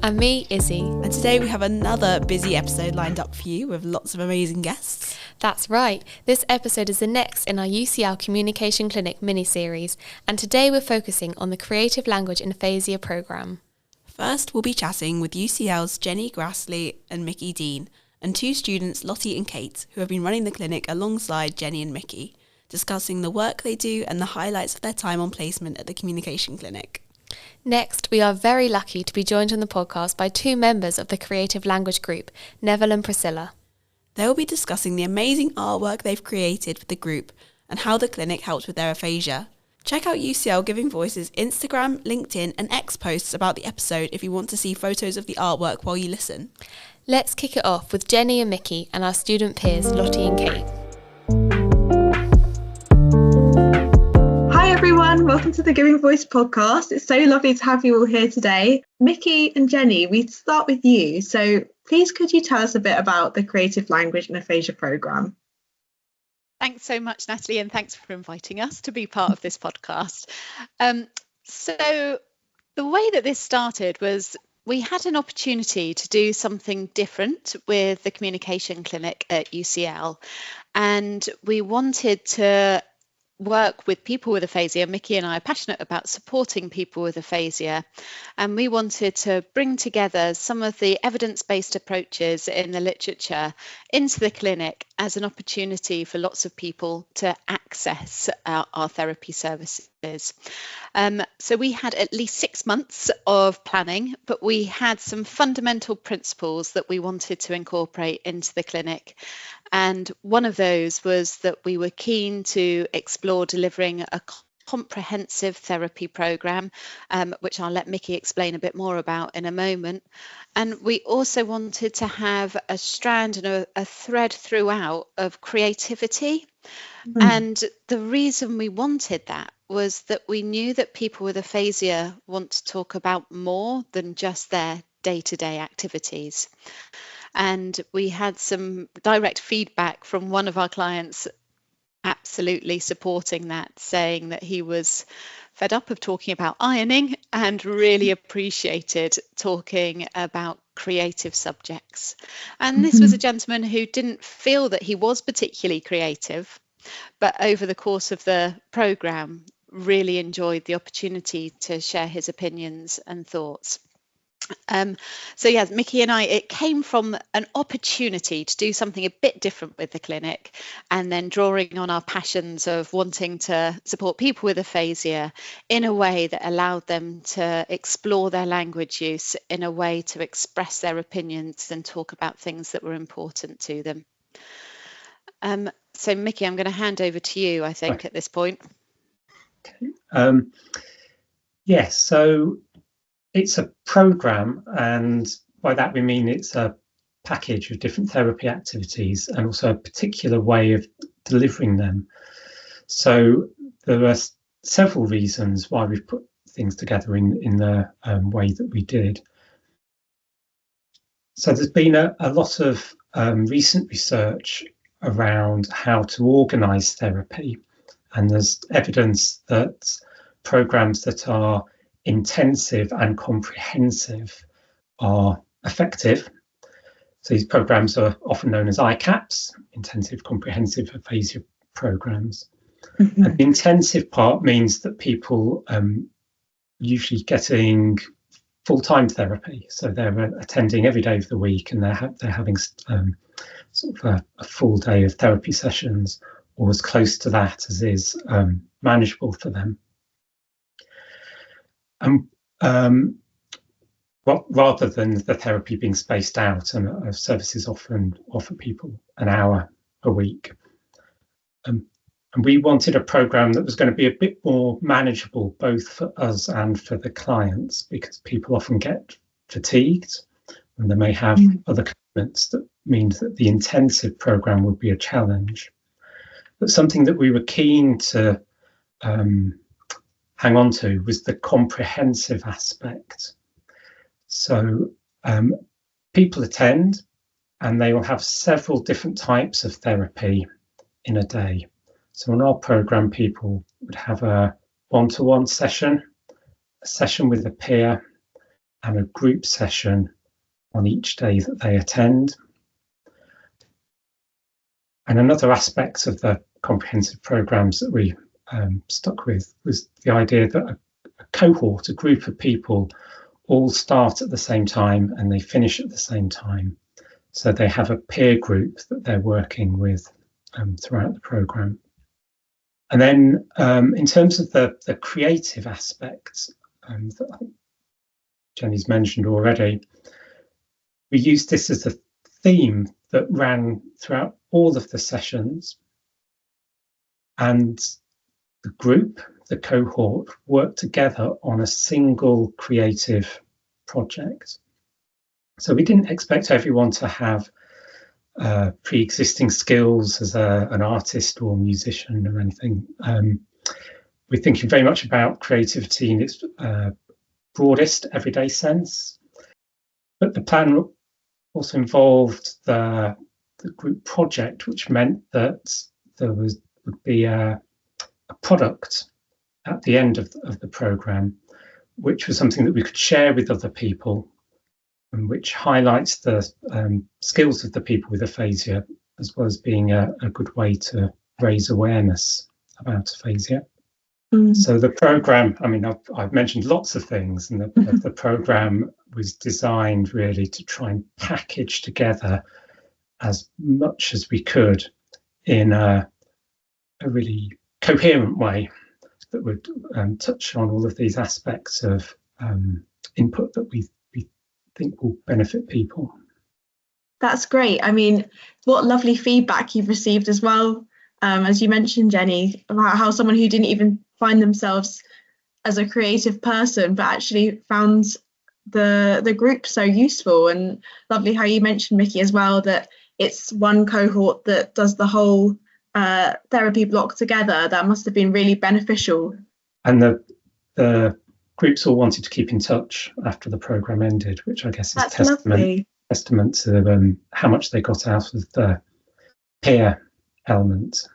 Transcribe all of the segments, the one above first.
And me, Issy. And today we have another busy episode lined up for you with lots of amazing guests. That's right. This episode is the next in our UCL Communication Clinic mini-series, and today we're focusing on the Creative Language and Aphasia programme. First, we'll be chatting with UCL's Jennie and Mickey Dean, and two students, Lottie and Kate, who have been running the clinic alongside Jennie and Mickey, discussing the work they do and the highlights of their time on placement at the Communication Clinic. Next, we are very lucky to be joined on the podcast by two members of the Creative Language group, Neville and Priscilla. They will be discussing the amazing artwork they've created for the group and how the clinic helped with their aphasia. Check out UCL Giving Voice's Instagram, LinkedIn and X posts about the episode if you want to see photos of the artwork while you listen. Let's kick it off with Jennie and Mickey and our student peers, Lottie and Kate. Hi everyone, welcome to the Giving Voice podcast. It's so lovely to have you all here today. Mickey and Jennie, we start with you. So please could you tell us a bit about the Creative Language and Aphasia programme? Thanks so much, Nathalie, and thanks for inviting us to be part of this podcast. So the way that this started was we had an opportunity to do something different with the Communication Clinic at UCL, and we wanted to work with people with aphasia. Mickey and I are passionate about supporting people with aphasia, and we wanted to bring together some of the evidence-based approaches in the literature into the clinic as an opportunity for lots of people to access our therapy services. So we had at least 6 months of planning, but we had some fundamental principles that we wanted to incorporate into the clinic. And one of those was that we were keen to explore delivering a comprehensive therapy program, which I'll let Mickey explain a bit more about in a moment. And we also wanted to have a strand and a thread throughout of creativity. And the reason we wanted that was that we knew that people with aphasia want to talk about more than just their day-to-day activities. And we had some direct feedback from one of our clients absolutely supporting that, saying that he was fed up of talking about ironing and really appreciated talking about creative subjects. And this was a gentleman who didn't feel that he was particularly creative, but over the course of the programme really enjoyed the opportunity to share his opinions and thoughts. So yes, Mickey and I, it came from an opportunity to do something a bit different with the clinic, and then drawing on our passions of wanting to support people with aphasia in a way that allowed them to explore their language use in a way to express their opinions and talk about things that were important to them. So Mickey, I'm going to hand over to you, I think, at this point. Okay. Yes, so it's a program, and by that we mean it's a package of different therapy activities and also a particular way of delivering them. So there are several reasons why we've put things together in the way that we did. So there's been a lot of recent research around how to organise therapy, and there's evidence that programs that are intensive and comprehensive are effective. So these programs are often known as ICAPs, intensive comprehensive aphasia programs. And the intensive part means that people usually getting full-time therapy. So they're attending every day of the week, and they're having sort of a full day of therapy sessions, or as close to that as is manageable for them. Rather than the therapy being spaced out, and services often offer people an hour a week. And we wanted a program that was going to be a bit more manageable, both for us and for the clients, because people often get fatigued and they may have other commitments that means that the intensive program would be a challenge. But something that we were keen to hang on to was the comprehensive aspect. So people attend, and they will have several different types of therapy in a day. So in our program, people would have a one-to-one session, a session with a peer, and a group session on each day that they attend. And another aspect of the comprehensive programs that we stuck with was the idea that a cohort, a group of people, all start at the same time and they finish at the same time. So they have a peer group that they're working with throughout the program. And then in terms of the creative aspects that I think Jennie's mentioned already, we used this as a theme that ran throughout all of the sessions, and the group, the cohort, worked together on a single creative project. So we didn't expect everyone to have pre-existing skills as an artist or musician or anything. We're thinking very much about creativity in its broadest everyday sense, but the plan also involved the group project, which meant that there would be a product at the end of the programme, which was something that we could share with other people, and which highlights the skills of the people with aphasia, as well as being a good way to raise awareness about aphasia. So the programme, I mean, I've mentioned lots of things, and the programme was designed really to try and package together as much as we could in a really coherent way that would touch on all of these aspects of input that we think will benefit people. That's great. I mean, what lovely feedback you've received as well, as you mentioned, Jennie, about how someone who didn't even find themselves as a creative person but actually found the group so useful. And lovely how you mentioned, Mickey, as well, that it's one cohort that does the whole therapy block together. That must have been really beneficial. And the groups all wanted to keep in touch after the programme ended, which I guess is testament to how much they got out of the peer element.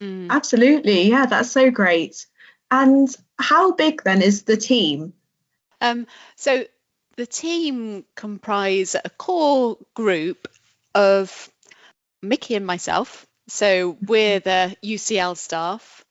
Absolutely, yeah, that's so great. And how big then is the team? So the team comprise a core group of Mickey and myself. So we're the UCL staff,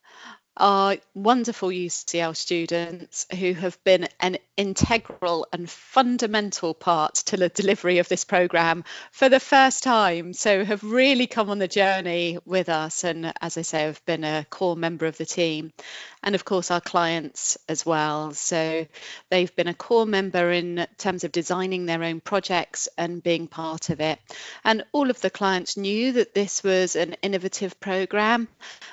our wonderful UCL students who have been an integral and fundamental part to the delivery of this programme for the first time, so have really come on the journey with us, and as I say, have been a core member of the team. And of course our clients as well, so they've been a core member in terms of designing their own projects and being part of it. And all of the clients knew that this was an innovative programme,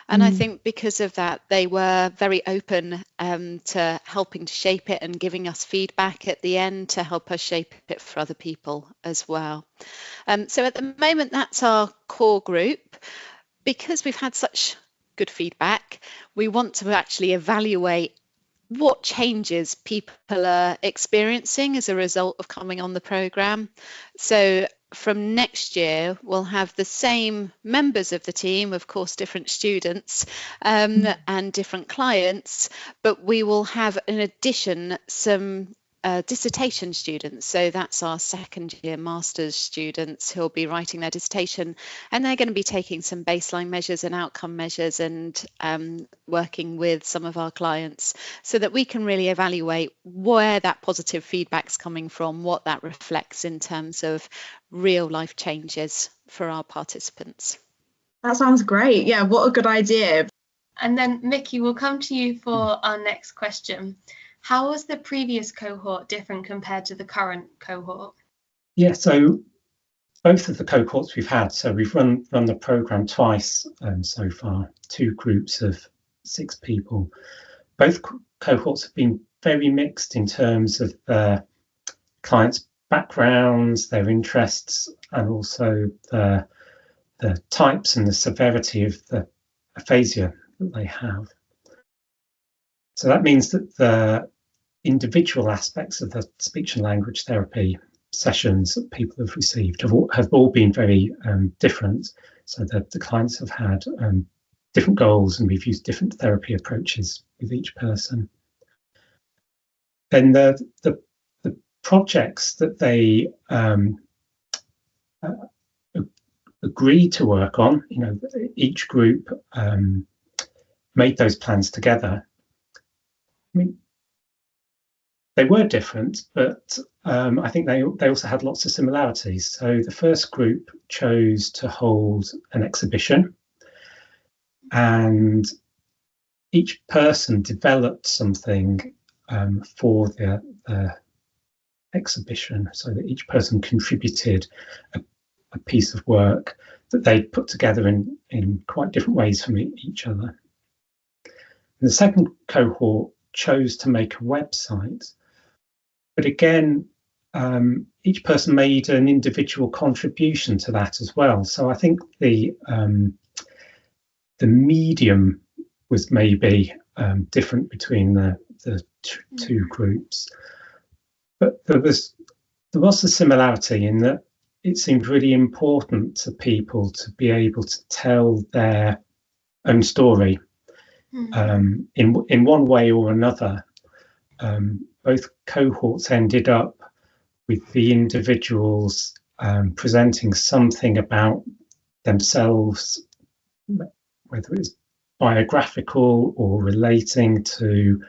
and I think because of that they were very open to helping to shape it and giving us feedback at the end to help us shape it for other people as well. So at the moment that's our core group. Because we've had such good feedback, we want to actually evaluate what changes people are experiencing as a result of coming on the programme. So from next year we'll have the same members of the team, of course different students and different clients, but we will have in addition some dissertation students. So that's our second year master's students who'll be writing their dissertation, and they're going to be taking some baseline measures and outcome measures and working with some of our clients so that we can really evaluate where that positive feedback's coming from, what that reflects in terms of real life changes for our participants. That sounds great. Yeah, what a good idea. And then Mickey, we'll come to you for our next question. How was the previous cohort different compared to the current cohort? Yeah, so both of the cohorts we've had, so we've run the programme twice so far, 2 groups of 6 people. Both cohorts have been very mixed in terms of the clients' backgrounds, their interests, and also the types and the severity of the aphasia that they have. So that means that the individual aspects of the speech and language therapy sessions that people have received have all been very different. So that the clients have had different goals, and we've used different therapy approaches with each person. Then the projects that they agreed to work on. Each group made those plans together. I mean, they were different, but I think they also had lots of similarities. So the first group chose to hold an exhibition, and each person developed something for the exhibition, so that each person contributed a piece of work that they put together in quite different ways from each other. And the second cohort chose to make a website, but again, each person made an individual contribution to that as well. So I think the medium was maybe different between the two groups, but there was a similarity in that it seemed really important to people to be able to tell their own story in one way or another. Both cohorts ended up with the individuals presenting something about themselves, whether it's biographical or relating to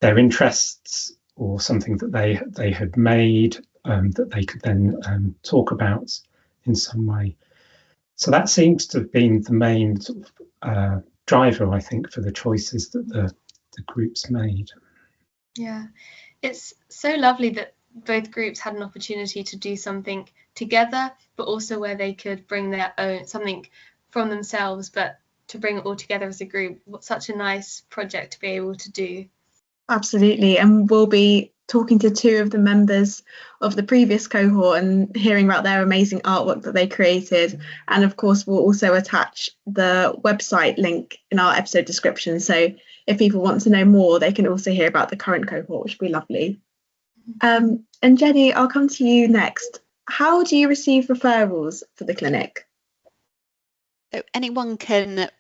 their interests, or something that they had made that they could then talk about in some way. So that seems to have been the main sort of driver, I think, for the choices that the groups made. Yeah, it's so lovely that both groups had an opportunity to do something together, but also where they could bring their own something from themselves, but to bring it all together as a group. Such a nice project to be able to do. Absolutely, and we'll be talking to two of the members of the previous cohort and hearing about their amazing artwork that they created. And of course, we'll also attach the website link in our episode description, so if people want to know more, they can also hear about the current cohort, which would be lovely. And Jennie, I'll come to you next. How do you receive referrals for the clinic? So anyone can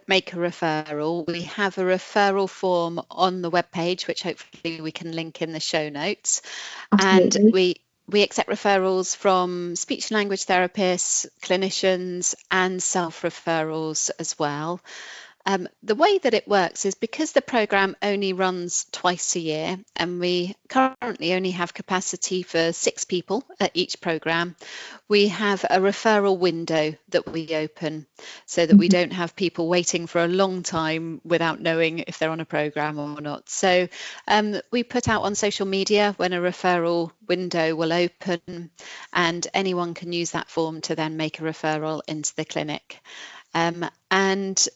make a referral. We have a referral form on the webpage, which hopefully we can link in the show notes. Absolutely. And we accept referrals from speech and language therapists, clinicians, and self-referrals as well. The way that it works is because the programme only runs twice a year, and we currently only have capacity for 6 people at each programme, we have a referral window that we open so that we don't have people waiting for a long time without knowing if they're on a programme or not. So we put out on social media when a referral window will open, and anyone can use that form to then make a referral into the clinic. And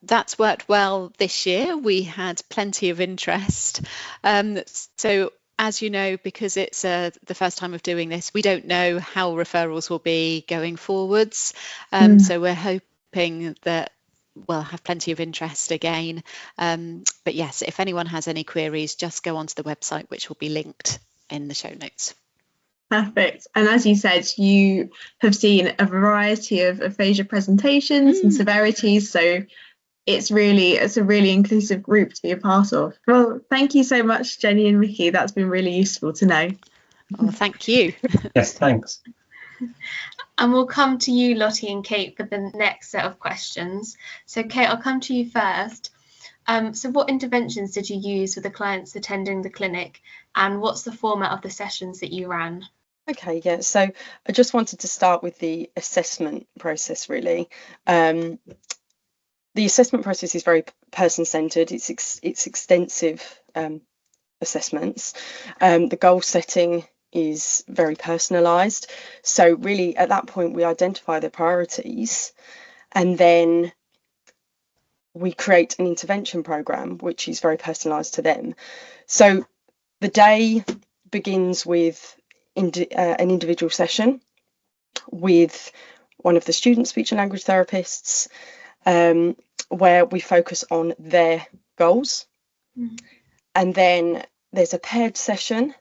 that's worked well this year. We had plenty of interest. So as you know, because it's the first time of doing this, we don't know how referrals will be going forwards. So we're hoping that we'll have plenty of interest again. But yes, if anyone has any queries, just go onto the website, which will be linked in the show notes. Perfect. And as you said, you have seen a variety of aphasia presentations and severities, so it's a really inclusive group to be a part of. Well, thank you so much, Jennie and Mickey. That's been really useful to know. Oh, thank you. Yes, thanks. And we'll come to you, Lottie and Kate, for the next set of questions. So Kate, I'll come to you first. So what interventions did you use with the clients attending the clinic, and what's the format of the sessions that you ran? Okay, yeah, so I just wanted to start with the assessment process, really. The assessment process is very person-centred. It's extensive assessments. The goal setting is very personalised. So really, at that point, we identify the priorities, and then we create an intervention programme, which is very personalised to them. So the day begins with an individual session with one of the student speech and language therapists, where we focus on their goals. And then there's a paired session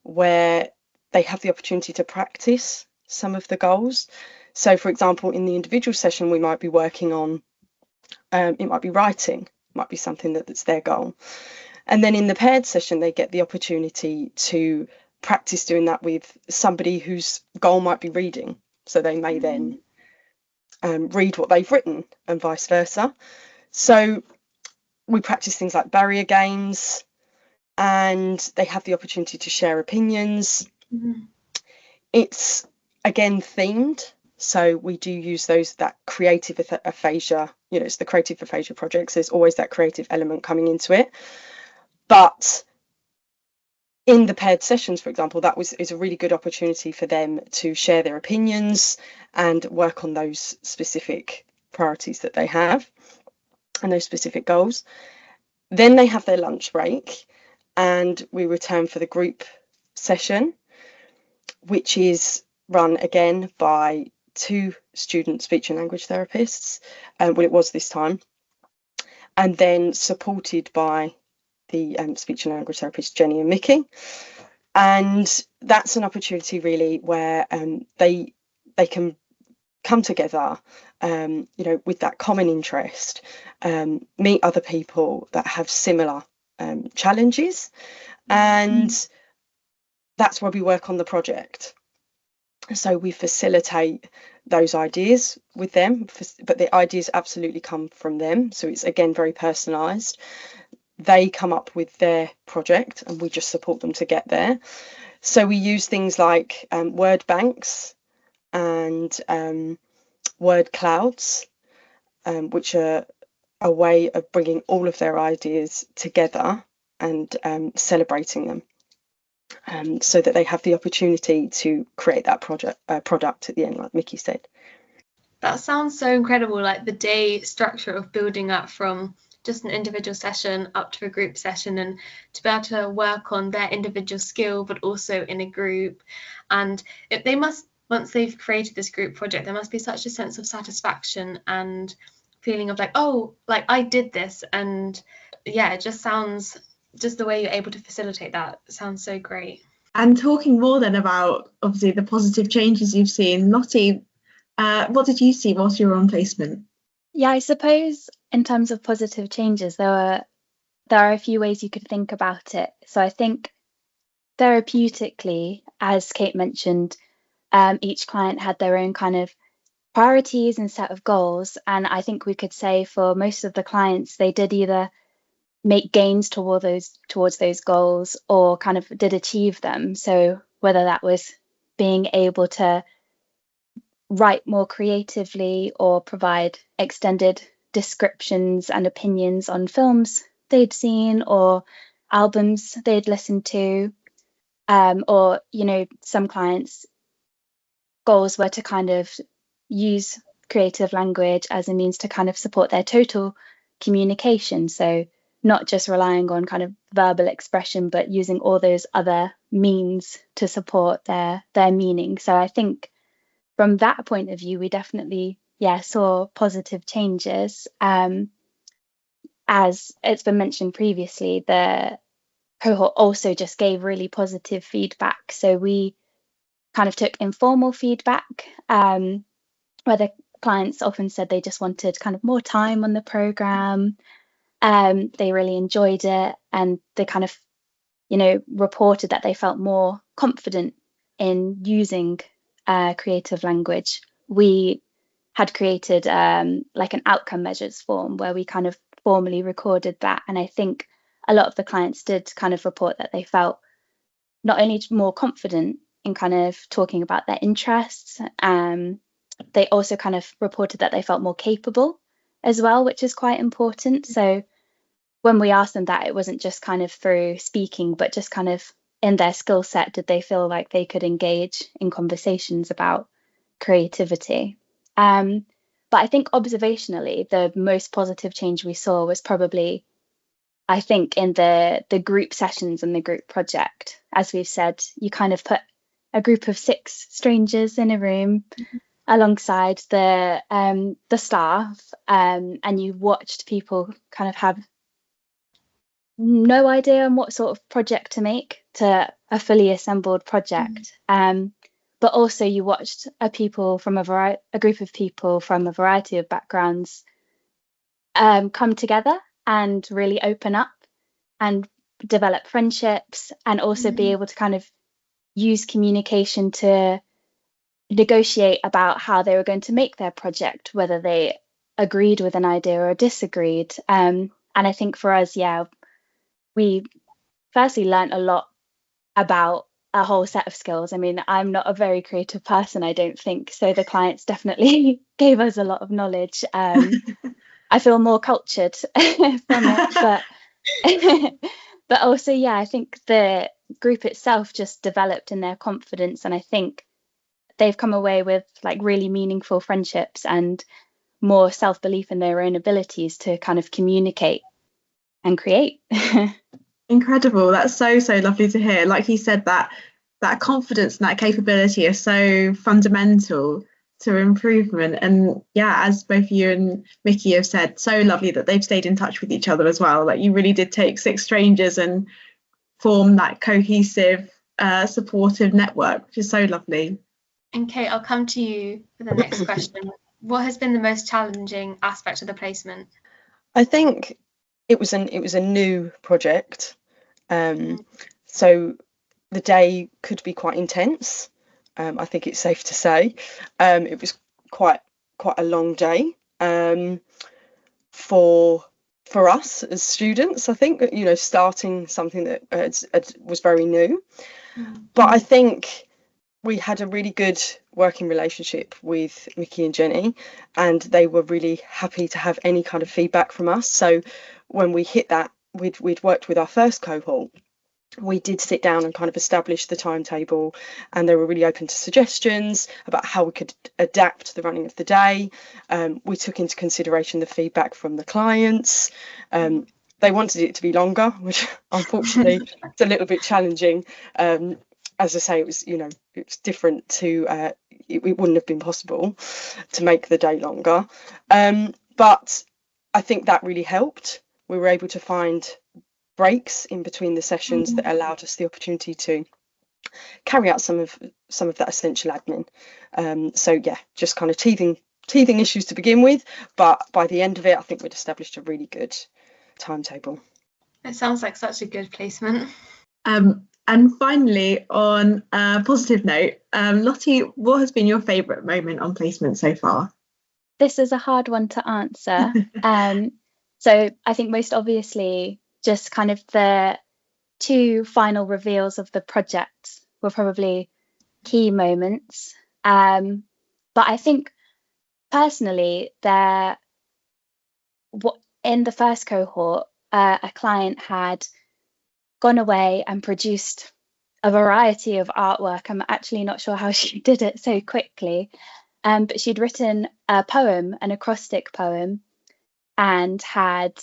where they have the opportunity to practice some of the goals. So for example, in the individual session, we might be working on, it might be writing, might be something that's their goal. And then in the paired session, they get the opportunity to practice doing that with somebody whose goal might be reading. So they may then read what they've written and vice versa. So we practice things like barrier games, and they have the opportunity to share opinions. It's again themed, so we do use that creative aphasia, it's the creative aphasia project, so there's always that creative element coming into it. But in the paired sessions, for example, is a really good opportunity for them to share their opinions and work on those specific priorities that they have and those specific goals. Then they have their lunch break, and we return for the group session, which is run again by 2 student speech and language therapists, well, it was this time, and then supported by the speech and language therapists Jennie and Mickey. And that's an opportunity really where they can come together, with that common interest, meet other people that have similar challenges, and that's where we work on the project. So we facilitate those ideas with them, but the ideas absolutely come from them. So it's again very personalised. They come up with their project and we just support them to get there. So we use things like word banks and word clouds, which are a way of bringing all of their ideas together and celebrating them. So that they have the opportunity to create that product at the end, like Mickey said. That sounds so incredible, like the day structure of building up from just an individual session up to a group session, and to be able to work on their individual skill but also in a group. And they must, once they've created this group project, there must be such a sense of satisfaction and feeling of like, oh, like I did this. And yeah, it just sounds, just the way you're able to facilitate that sounds so great. And talking more then about obviously the positive changes you've seen, Lottie, what did you see whilst you were on placement? Yeah, I suppose in terms of positive changes, there are a few ways you could think about it. So I think therapeutically, as Kate mentioned, each client had their own kind of priorities and set of goals. And I think we could say for most of the clients, they did either make gains towards those goals or kind of did achieve them. So whether that was being able to write more creatively or provide extended descriptions and opinions on films they'd seen or albums they'd listened to, or some clients' goals were to kind of use creative language as a means to kind of support their total communication, so not just relying on kind of verbal expression but using all those other means to support their meaning. So I think from that point of view, we definitely, saw positive changes. As it's been mentioned previously, the cohort also just gave really positive feedback. So we kind of took informal feedback, where the clients often said they just wanted kind of more time on the programme. They really enjoyed it, and they kind of, reported that they felt more confident in using creative language. We had created like an outcome measures form where we kind of formally recorded that, and I think a lot of the clients did kind of report that they felt not only more confident in kind of talking about their interests, they also kind of reported that they felt more capable as well, which is quite important. So when we asked them that, it wasn't just kind of through speaking, but just kind of in their skill set, did they feel like they could engage in conversations about creativity? But I think observationally, the most positive change we saw was probably, I think, in the group sessions and the group project. As we've said, you kind of put a group of 6 strangers in a room alongside the staff, and you watched people kind of have no idea on what sort of project to make to a fully assembled project. But also you watched a group of people from a variety of backgrounds come together and really open up and develop friendships, and also be able to kind of use communication to negotiate about how they were going to make their project, whether they agreed with an idea or disagreed. And I think for us, we firstly learned a lot about a whole set of skills. I mean, I'm not a very creative person, I don't think, so the clients definitely gave us a lot of knowledge. I feel more cultured from it, but also, I think the group itself just developed in their confidence, and I think they've come away with like really meaningful friendships and more self-belief in their own abilities to kind of communicate and create. Incredible. That's so lovely to hear. Like you said, that confidence and that capability are so fundamental to improvement. And as both you and Mickey have said, so lovely that they've stayed in touch with each other as well. Like, you really did take 6 strangers and form that cohesive, supportive network, which is so lovely. And Kate, I'll come to you for the next question. What has been the most challenging aspect of the placement? I think it was a new project, so the day could be quite intense. I think it's safe to say it was quite a long day for us as students. I think, starting something that was very new, but I think we had a really good working relationship with Mickey and Jennie, and they were really happy to have any kind of feedback from us. So when we hit that, we'd worked with our first cohort, we did sit down and kind of establish the timetable, and they were really open to suggestions about how we could adapt the running of the day. We took into consideration the feedback from the clients. They wanted it to be longer, which unfortunately it's a little bit challenging. As I say, it was different to it wouldn't have been possible to make the day longer, but I think that really helped. We were able to find breaks in between the sessions that allowed us the opportunity to carry out some of that essential admin. Just kind of teething issues to begin with, but by the end of it, I think we'd established a really good timetable. It sounds like such a good placement. And finally, on a positive note, Lottie, what has been your favourite moment on placement so far? This is a hard one to answer. So I think most obviously, just kind of the 2 final reveals of the project were probably key moments. But I think personally, in the first cohort, a client had gone away and produced a variety of artwork. I'm actually not sure how she did it so quickly, but she'd written a poem, an acrostic poem, and had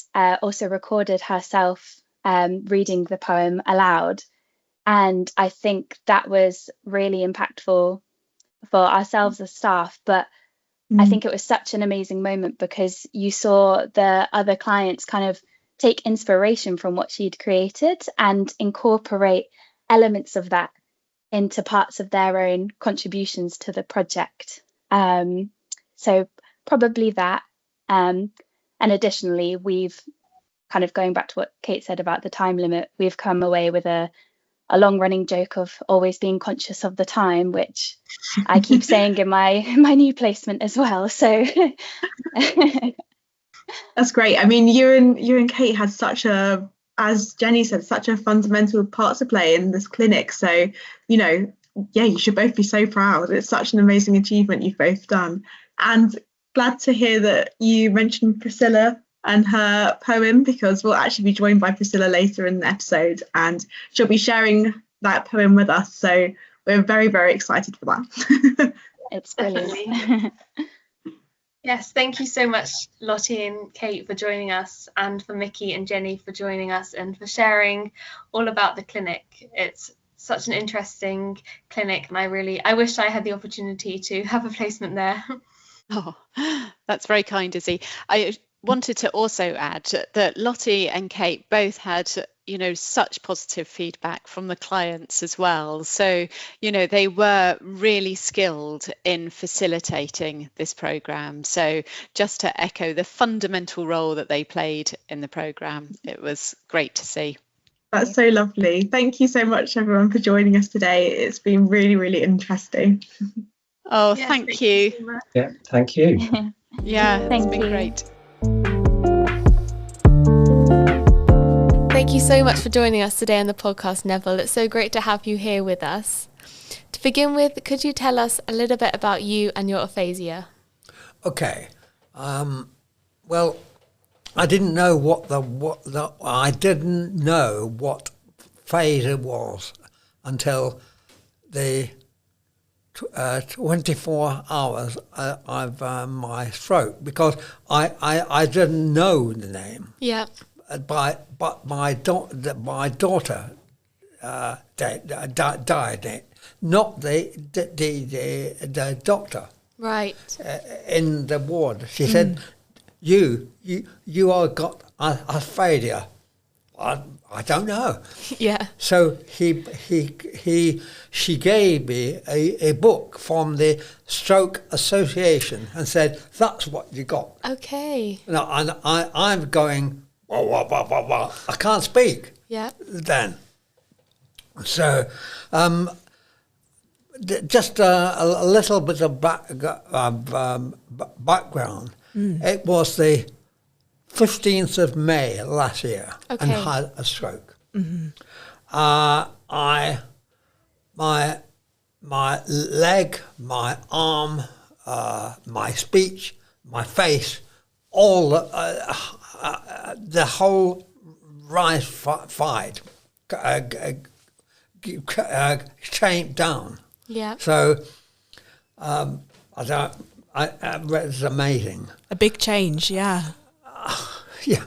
also recorded herself reading the poem aloud. And I think that was really impactful for ourselves as staff, but I think it was such an amazing moment because you saw the other clients kind of take inspiration from what she'd created and incorporate elements of that into parts of their own contributions to the project. So probably that. And additionally, we've kind of, going back to what Kate said about the time limit, we've come away with a long-running joke of always being conscious of the time, which I keep saying in my new placement as well. So that's great. I mean, you and Kate had such a, as Jennie said, such a fundamental part to play in this clinic. So, you should both be so proud. It's such an amazing achievement you've both done. And glad to hear that you mentioned Priscilla and her poem, because we'll actually be joined by Priscilla later in the episode, and she'll be sharing that poem with us. So we're very, very excited for that. It's brilliant. Yes, thank you so much, Lottie and Kate, for joining us, and for Mickey and Jennie for joining us and for sharing all about the clinic. It's such an interesting clinic, and I wish I had the opportunity to have a placement there. Oh, that's very kind, Issy. I wanted to also add that Lottie and Kate both had such positive feedback from the clients as well. So, they were really skilled in facilitating this programme. So just to echo the fundamental role that they played in the programme, it was great to see. That's so lovely. Thank you so much, everyone, for joining us today. It's been really, really interesting. Oh, Yeah, thank you. so much. Yeah, thank you. Yeah, it's Thank been you. great. Thank you so much for joining us today on the podcast, Neville. It's so great to have you here with us. To begin with, could you tell us a little bit about you and your aphasia? Okay. Well, I didn't know what aphasia was until the 24 hours of my stroke, because I didn't know the name. Yeah. But my daughter died it, not the doctor. Right. In the ward. She said, you are got aphasia. I don't know. Yeah. So she gave me a book from the Stroke Association and said, that's what you got. Okay. And I'm going, wah. I can't speak. Yeah. Then. So, just a little bit of background. It was the 15th of May last year, and Okay. had a stroke. My leg, my arm, my speech, my face, all the whole right side changed down. Yeah. So it's amazing. A big change, yeah. Yeah,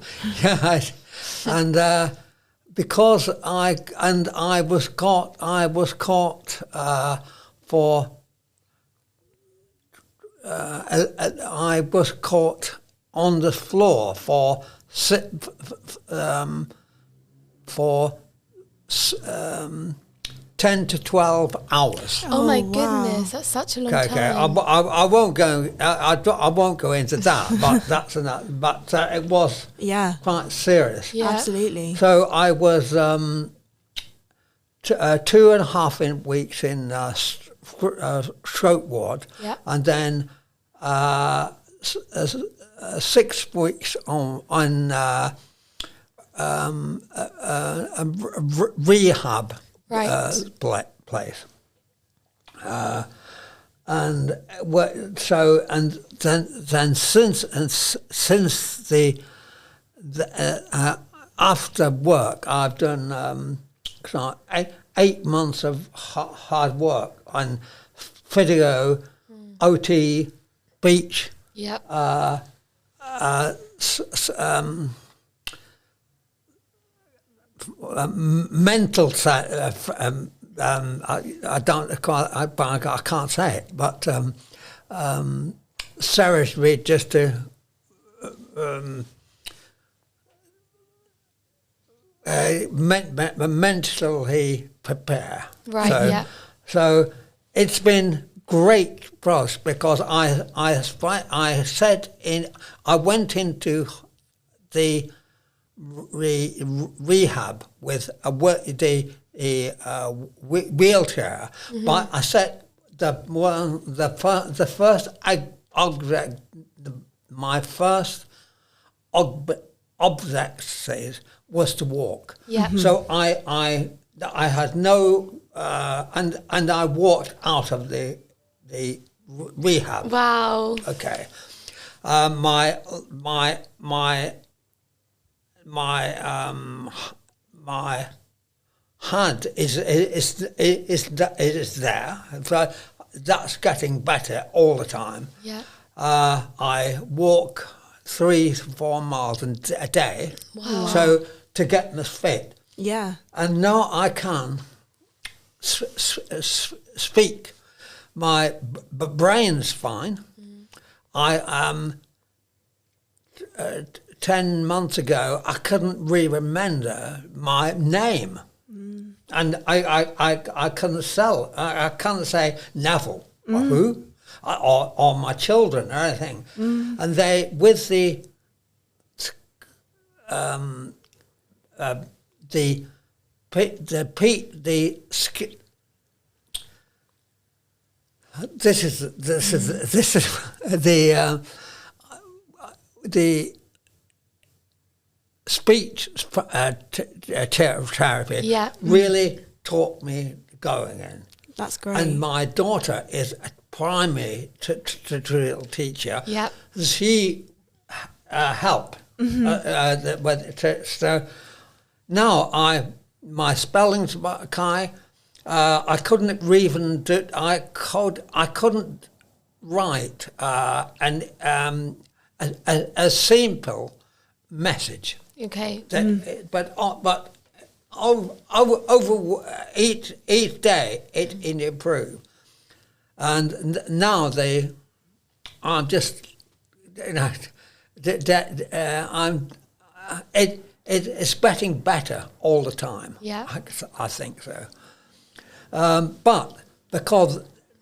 and because I was caught on the floor for 10 to 12 hours. Oh my wow. goodness, that's such a long Okay, time. I won't go. I won't go into that, but that's enough. But it was Yeah, quite serious. Yeah. absolutely. So I was 2.5 weeks in stroke ward, Yeah. and then 6 weeks on rehab. Right. Place, and then since the after work, I've done 8 months of hard work on physio, OT, speech, Yep. mental I can't say it, but seriously, just to mentally prepare. Right, So, yeah. So it's been great for us, because I went into the rehab with a wheelchair, but I said the first object, my first object was to walk. Yeah. So I had no and I walked out of the rehab. Wow. Okay. My hand is there. So that's getting better all the time. Yeah. I walk 3 to 4 miles a day. Wow. So to get me fit. Yeah. And now I can speak. My brain's fine. I am 10 months ago, I couldn't really remember my name. And I couldn't I couldn't say Neville or who, or my children or anything. And they, with the this is the speech therapy really taught me going in. That's great. And my daughter is a primary tutorial teacher. Yeah. She helped. So now my spelling's Kai. I couldn't even do. I couldn't write a simple message. Okay. But over each day it improved, and now I'm just, it's getting better all the time. Yeah, I think so. But because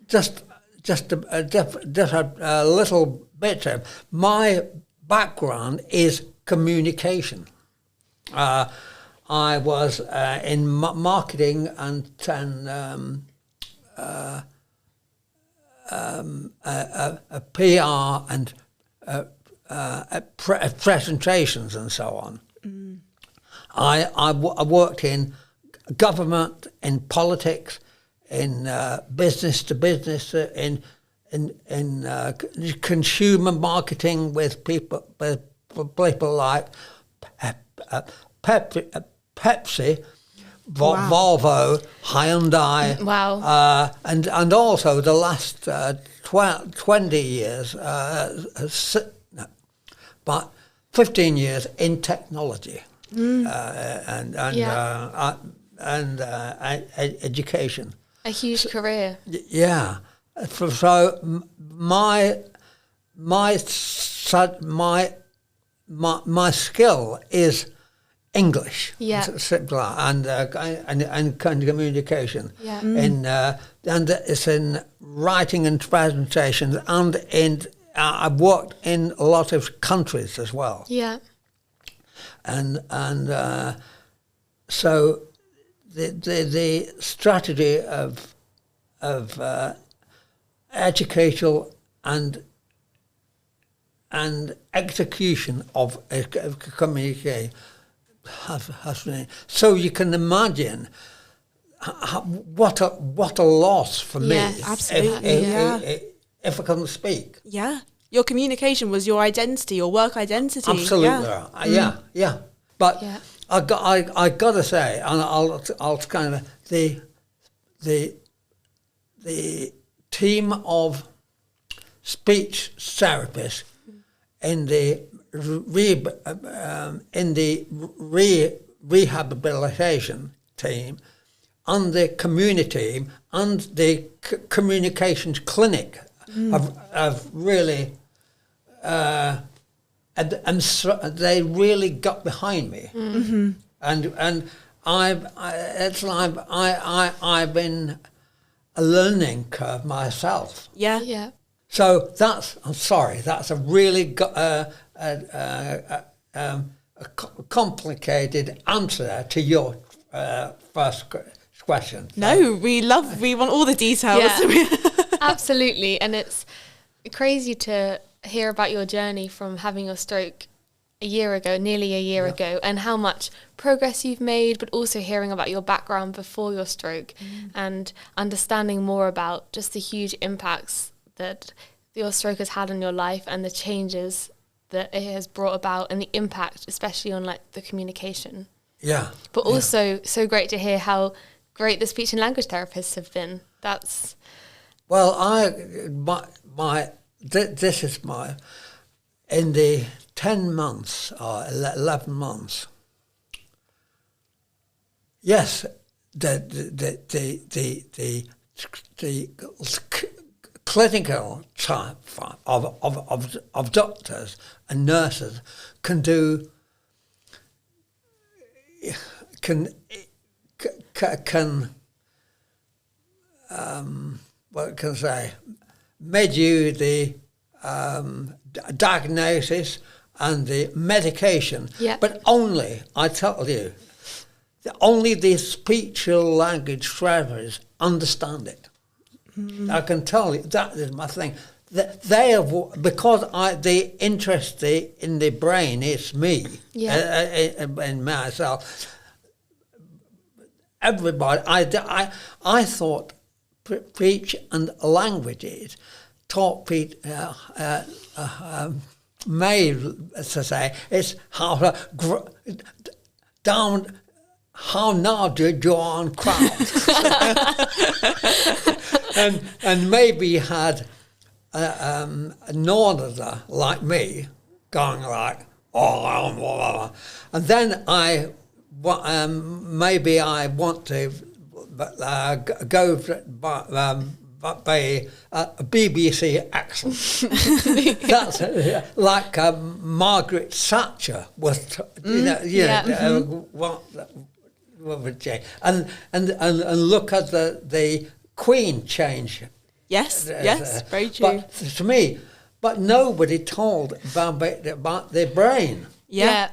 just a little bit, my background is communication. I was in marketing and a PR and presentations and so on. I worked in government, in politics, in business to business, in consumer marketing with people like Pepsi, Volvo, Hyundai, and also the last 20 years, but 15 years in technology and education. A huge career. Yeah. So my skill is English, and communication. Yeah. And it's in writing and presentations, and I've worked in a lot of countries as well. Yeah. And so the strategy of educational and execution of communication has been, so you can imagine what a loss for me. Absolutely. If I couldn't speak. Yeah. Your communication was your identity, your work identity. Absolutely. Yeah. But I got to say, and I'll kind of the team of speech therapists in the rehabilitation team, and the community team, and the communications clinic have really. And they really got behind me, and I've been a learning curve myself. Yeah. So that's a really complicated answer to your first question. So. No, we want all the details. Yeah. Absolutely, and it's crazy to hear about your journey from having your stroke nearly a year ago, and how much progress you've made, but also hearing about your background before your stroke and understanding more about just the huge impacts that your stroke has had on your life and the changes that it has brought about, and the impact especially on like the communication. Yeah. But also so great to hear how great the speech and language therapists have been. That's well, this is in the 10 months or 11 months. Yes, the clinical type of doctors and nurses can what can I say, made you the diagnosis and the medication, but only, I tell you, only the speech language therapists understand it. I can tell you that is my thing. They have, because the interest in the brain is me and myself. Everybody, I thought speech and languages taught people made to say it's how to down. How now did you on crowd? and maybe had a northerner like me going like, and then maybe I want to go by a BBC accent. That's like Margaret Thatcher was, and look at the Queen change. Yes, very true. But to me, but nobody told about their brain. Yeah.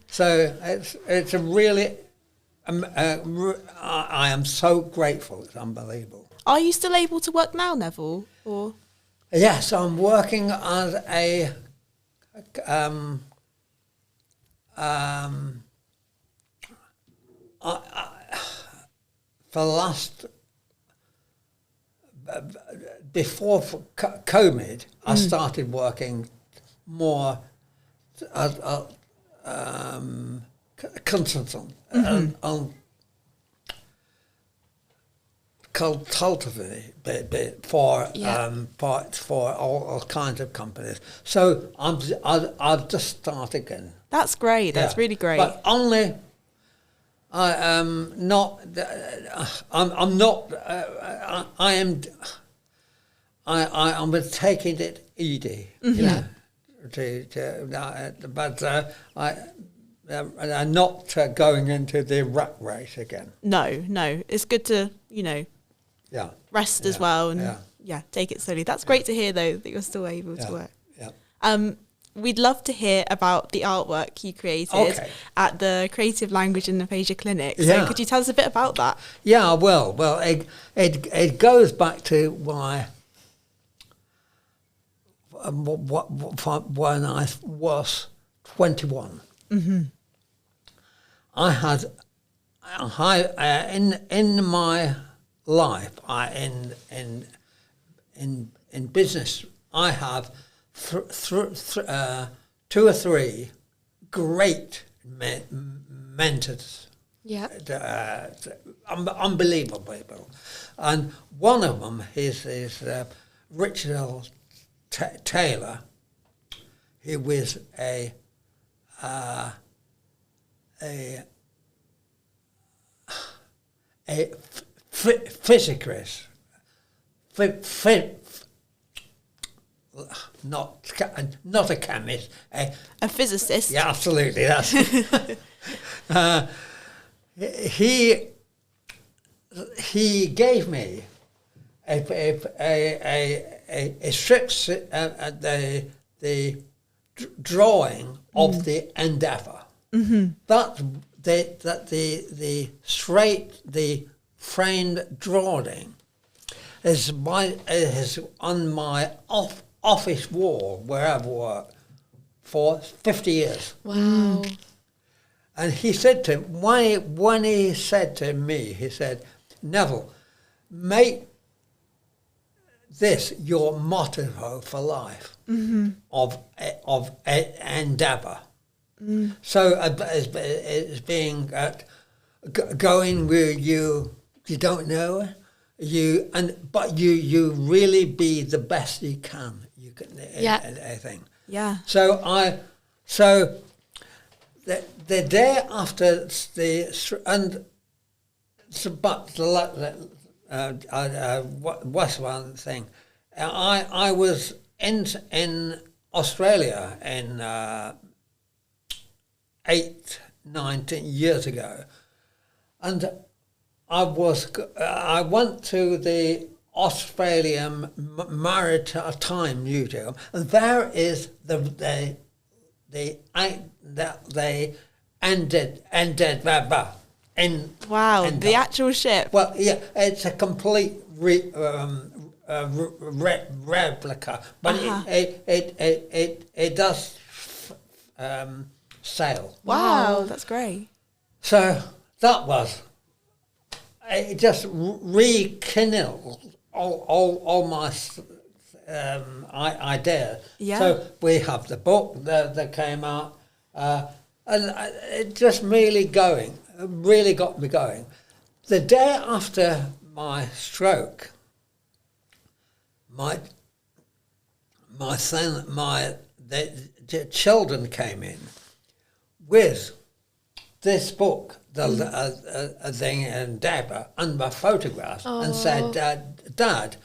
So it's a really, I am so grateful. It's unbelievable. Are you still able to work now, Neville? Or yes, I'm working as a for the last before COVID, I started working more as a consultant on consultative for all kinds of companies. So I've just started again. That's great. That's really great. But only I am not. I'm not. I am. I'm taking it easy. Yeah. But I'm not going into the rat race again. No. It's good to rest as well and take it slowly. That's great to hear though that you're still able to work. Yeah. We'd love to hear about the artwork you created at the Creative Language and Aphasia Clinic. So could you tell us a bit about that? Yeah, well, it goes back to why when I was 21. I had in my life, in business, I have 2 or 3 great mentors. Yeah. Unbelievable people. And one of them is Richard Taylor. He was a physicist, not a chemist, a physicist. Yeah, absolutely. That's he gave me a strict the drawing of the endeavour. That the framed drawing is on my office wall where I've worked for 50 years. Wow. And he said to when he said to me, he said, Neville, make this your motto for life of endeavour. So it's being going where you don't know but you really be the best you can. I think. Yeah. So the day after what's one thing? I was in Australia in 19 years ago, and I went to the Australian Maritime Museum, and there is the Endeavour. Wow, the actual ship. Well, yeah, it's a complete replica, but it does sail. Wow, that's great. So that was it. Just rekindled all my ideas. Yeah. So we have the book that came out, and it just really got me going. The day after my stroke, the children came in with this book, the thing and Deborah, and my photographs, and said, "Dad,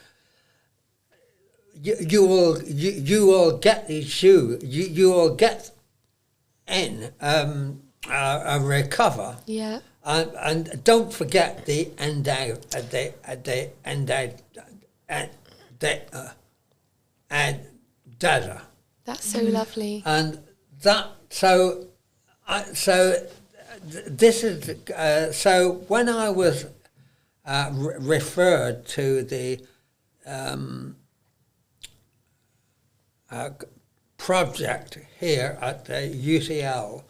you will get these shoes. You will get in recover. Yeah. And don't forget the dada." That's so lovely. And that this is so when I was referred to the project here at the UCL,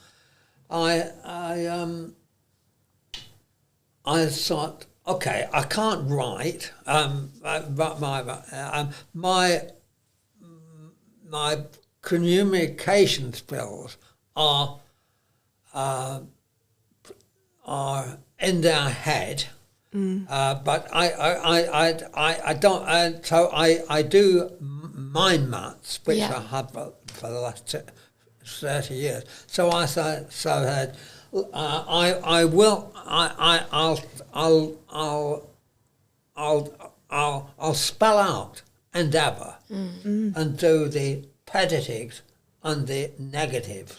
I thought, okay, I can't write. But my communication skills are in their head, but I don't. So I do mind maths, which I have for the last 30 years. So I said, I'll spell out endeavour and do the positives and the negatives.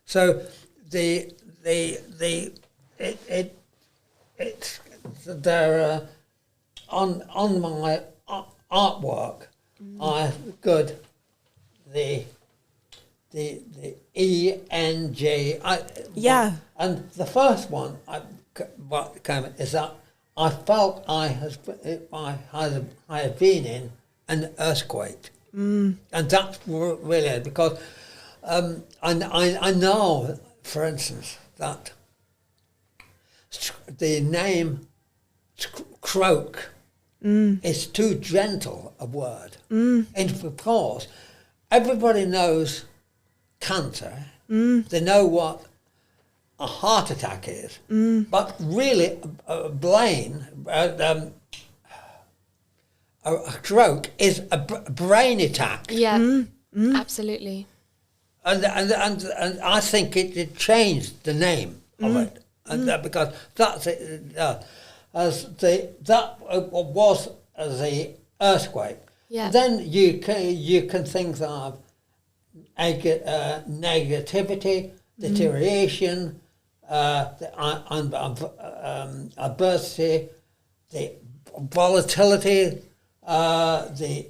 So it's there on my artwork. I got the ENG. And the first one what came is that I felt I had been in an earthquake, and that's really because I know, for instance, that the name stroke is too gentle a word, and because everybody knows cancer, they know what a heart attack is, but really a stroke is a brain attack. Yeah, absolutely. And I think it changed the name of it, and because that's it. That was the earthquake. Yeah. Then you can think of negativity, deterioration, adversity, the volatility, the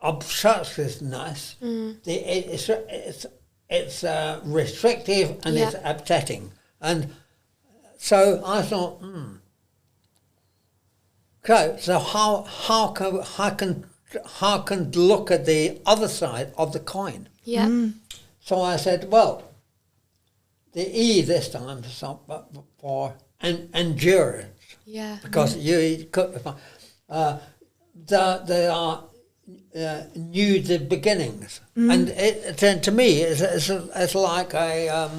obsessiveness. It's restrictive and it's upsetting, and so I thought, okay, so how can look at the other side of the coin? Yeah. So I said, well, the E this time is for endurance. Yeah. Because you could, they are new beginnings, and to me it's like a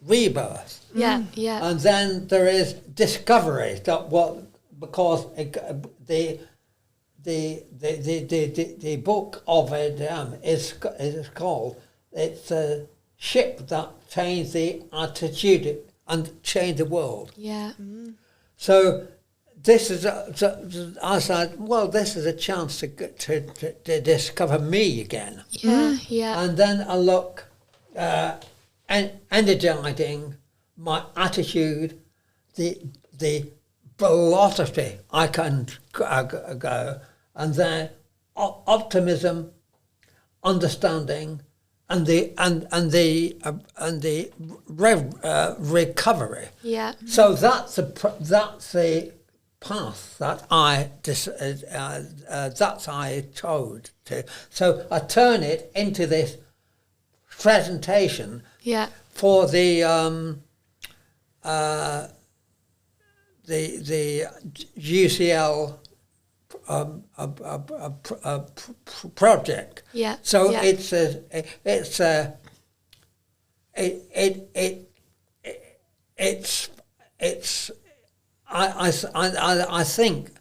rebirth. Yeah. Yeah. And then there is discovery because the book of it is called, it's a ship that changed the attitude and changed the world. Yeah. So this is I said, well, this is a chance to discover me again. Yeah. Yeah. And then I look energizing my attitude, the velocity I can go, and then optimism understanding and the recovery. Yeah. So that's the path that I chose to. So I turn it into this presentation for the UCL project. Yeah. So yeah. I think,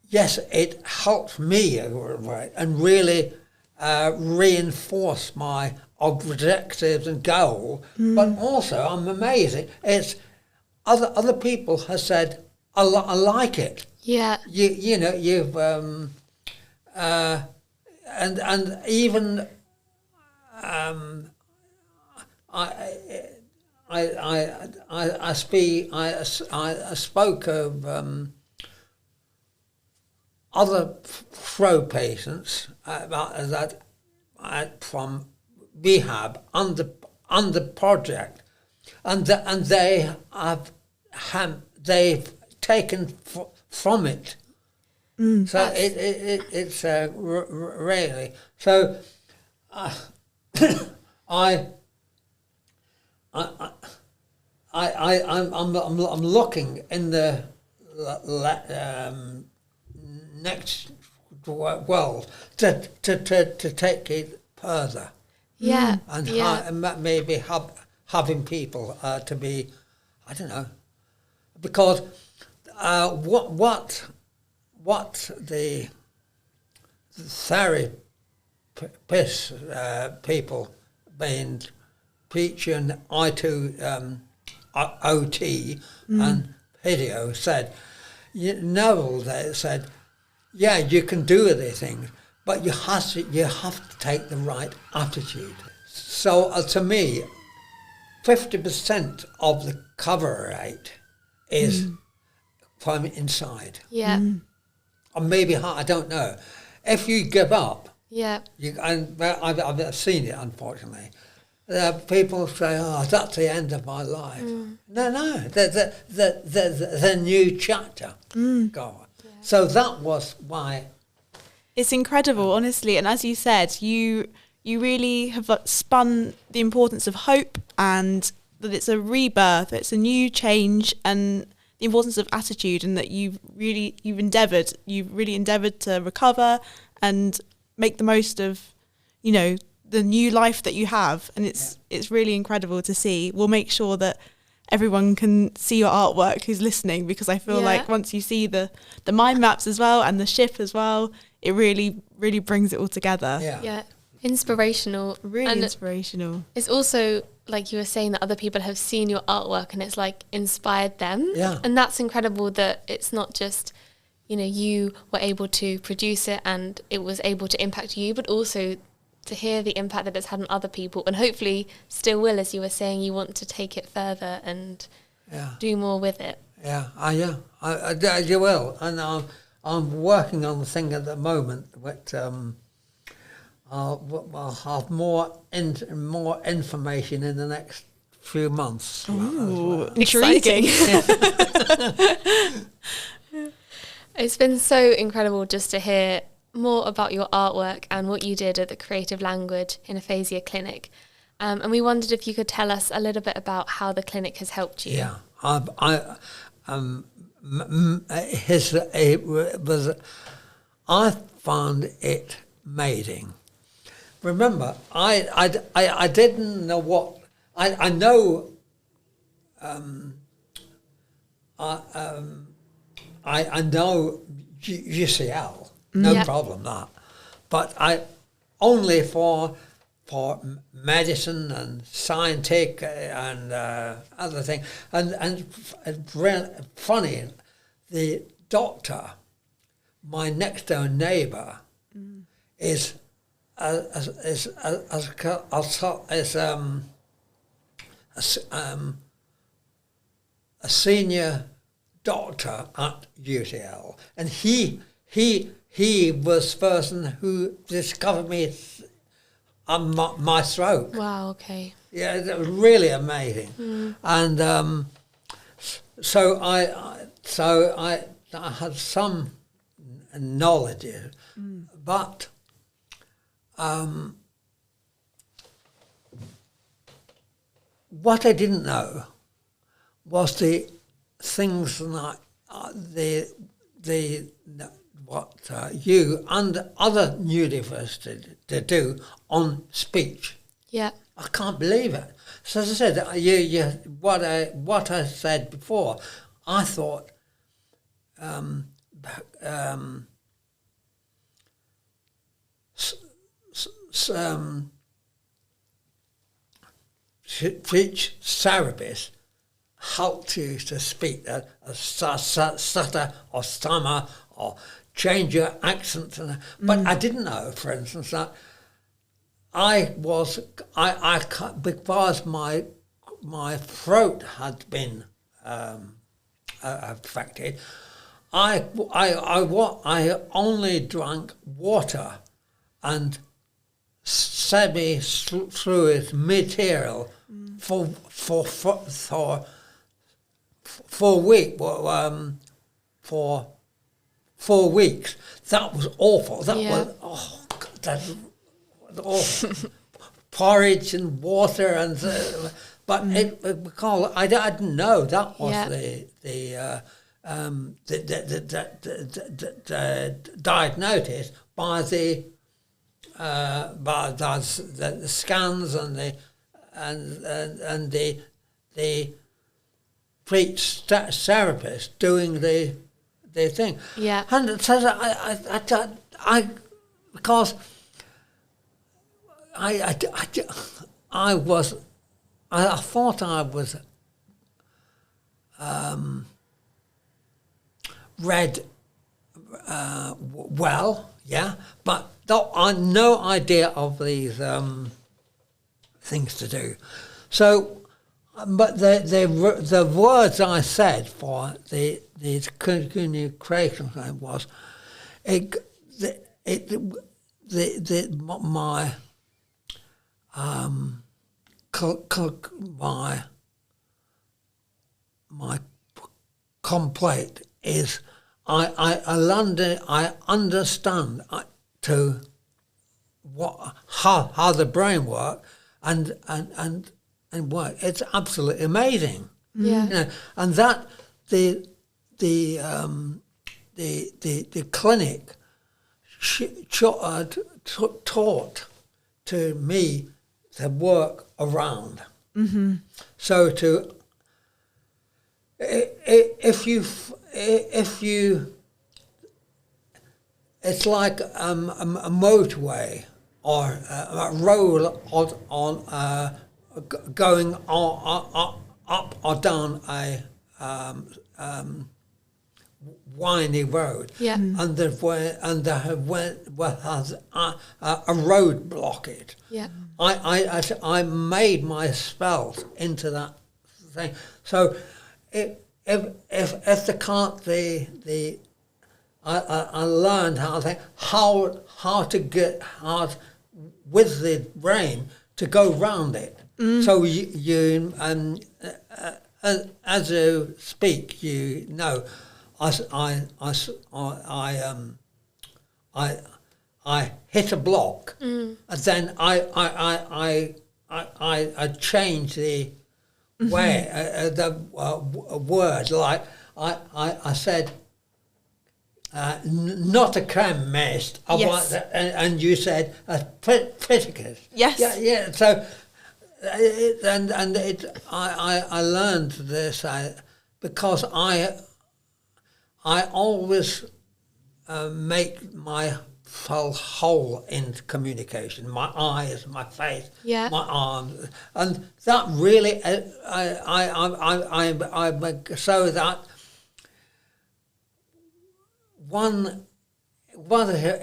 yes, it helped me and really reinforce my objectives and goal. But also, I'm amazing. It's other people have said, I like it. Yeah. You know, you've and even I spoke of other pro patients that from rehab under project, and they they've taken from it. So it's really so. I'm looking in the next world to take it further. Yeah. And maybe having people to be, I don't know, because what the therapist people being teaching OT and video said, Neville said, yeah, you can do these things, but you have to take the right attitude. So to me, 50% of the cover rate is from inside. Yeah. Or maybe I don't know. If you give up, I've seen it, unfortunately. People say, "Oh, that's the end of my life." No, the new chapter. God. Yeah. So that was why. It's incredible, honestly, and as you said, you really have spun the importance of hope and that it's a rebirth, it's a new change, and the importance of attitude, and that you've really endeavoured to recover and make the most of, the new life that you have, and it's really incredible to see. We'll make sure that everyone can see your artwork who's listening, because I feel like once you see the mind maps as well and the ship as well, it really, really brings it all together. Yeah. Inspirational. Really inspirational. It's also, like you were saying, that other people have seen your artwork and it's like inspired them. Yeah. And that's incredible that it's not just, you were able to produce it and it was able to impact you, but also to hear the impact that it's had on other people, and hopefully still will, as you were saying, you want to take it further and do more with it. You will, and I'm working on the thing at the moment, but I'll have more information in the next few months. Ooh, intriguing. It's been so incredible just to hear more about your artwork and what you did at the Creative Language in Aphasia Clinic. And we wondered if you could tell us a little bit about how the clinic has helped you. Yeah, I found it amazing. Remember, I didn't know what I know. I know UCL. No problem that, but I only for medicine and scientific and other things, and funny, the doctor, my next door neighbour, is a senior doctor at UCL, and he was the person who discovered me my stroke. Wow, okay. Yeah, it was really amazing. And so I had some knowledge, but what I didn't know was the things that what you and other universities to do on speech. Yeah. I can't believe it. So as I said, what I said before, I thought speech therapists help you to speak, stutter or stammer or change your accent. But I didn't know, for instance, that I because my throat had been affected. I only drank water and semi-fluid material for 4 weeks. That was awful. That was awful. Porridge and water but because I didn't know that was the diagnosis by the scans and the speech therapist doing the thing. Yeah. And so I because I thought I was read well, yeah, but no idea of these things to do. So, but the words I said for the communication thing was my complaint is I understand how the brain works and work. It's absolutely amazing. Yeah. You know, and that the clinic taught to me to work around. Mm-hmm. So if you it's like a motorway or a road on going up or down a windy road. Yeah. And there has a road blockade. Yeah. I made my spells into that thing. So if they can't I learned how to get with the brain to go round it. So you as you speak, you know, I hit a block, and then I change the way the word. Like I said, not a creme mist. Yes. And you said a predicate. Yes. Yeah. So, I learned this because I always make myself whole in communication. My eyes, my face, Yeah. my arms, and that really I so that one